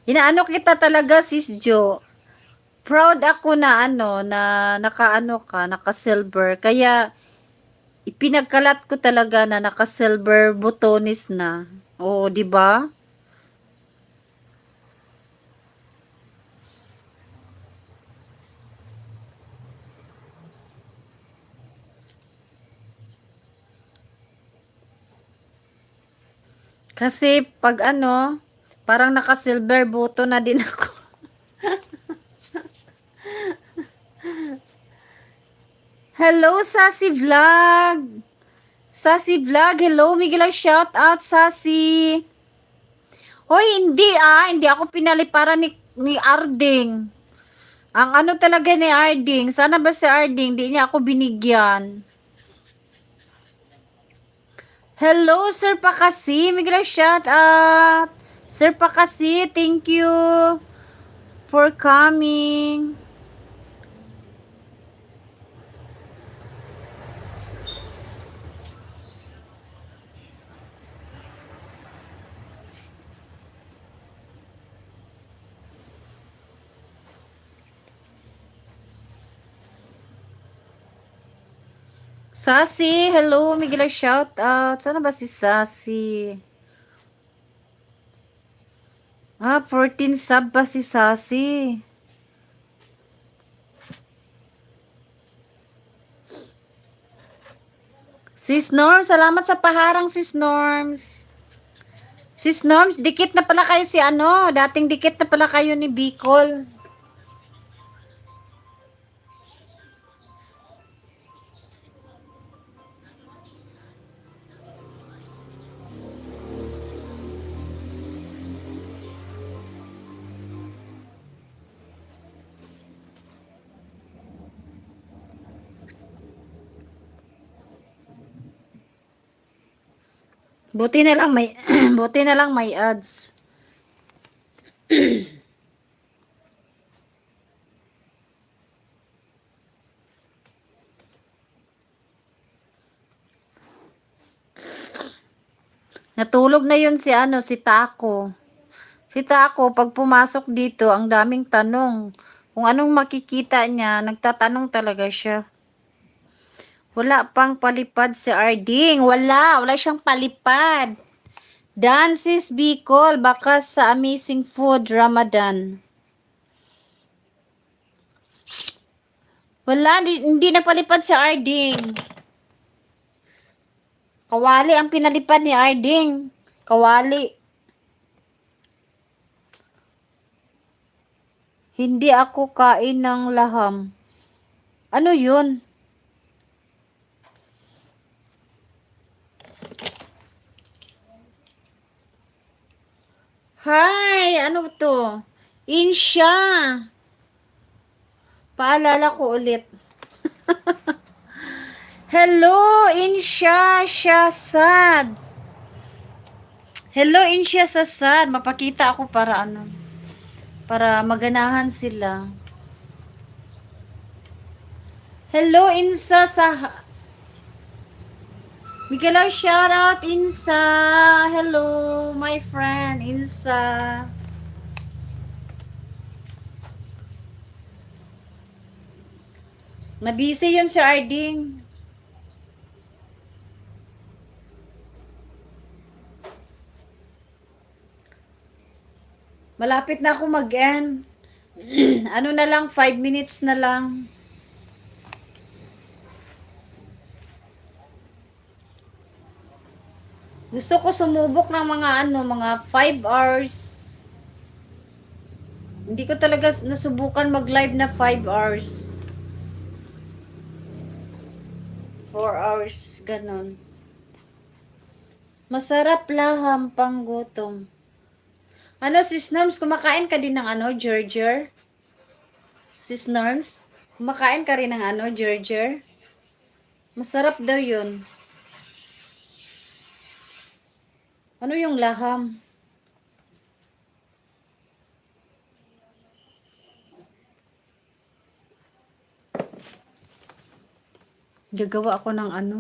Inaano kita talaga, Sis Jo. Proud ako na ano, na nakaano ka, naka-silver. Kaya, ipinagkalat ko talaga na naka-silver botones na. Oo, di ba? Kasi, pag ano, parang naka-silver button na din ako. Hello, Sassy Vlog! Sassy Vlog, hello, Miguel, shout out, Sassy. Hoy, hindi ako pinaliparan ni Arding. Ang ano talaga ni Arding, sana ba si Arding, di niya ako binigyan. Hello, Sir Pakasi, Miguel, shout out. Sir Pakasi, thank you for coming. Sassy, hello, Miguel, shout out. Sana ba si Sassy? 14 sub ba si Sassy? Sis Norms, salamat sa paharang, Sis Norms. Sis Norms, dikit na pala kayo si ano, dating dikit na pala kayo ni Bicol. Buti na lang may buti na lang may ads. Natulog na yun si ano, si Taco. Si Taco, pag pumasok dito, ang daming tanong. Kung anong makikita niya, nagtatanong talaga siya. Wala pang palipad si Arding. Wala siyang palipad. Dances Bicol, baka sa Amazing Food Ramadan. Wala, hindi na palipad si Arding. Kawali ang pinalipad ni Arding. Kawali. Hindi ako kain ng laham. Ano yun? Hi! Ano to? Insha! Paalala ko ulit. Hello, Insha Shasad. Hello, Insha Shasad. Mapakita ako para ano? Para maganahan sila. Hello, Insa sa... Miguel, shout out, Insa. Hello, my friend, Insa. Nabisi yun si Arding. Malapit na ako mag-end. Ano na lang, 5 minutes na lang. Gusto ko sumubok ng mga ano, mga 5 hours. Hindi ko talaga nasubukan mag-live na 5 hours. 4 hours, ganon. Masarap laham pang gutom. Ano, Sis Norms, kumakain ka din ng ano, Gerger? Sis Norms, kumakain ka rin ng ano, Gerger? Masarap daw yun. Ano yung laham? Gagawa ako ng ano.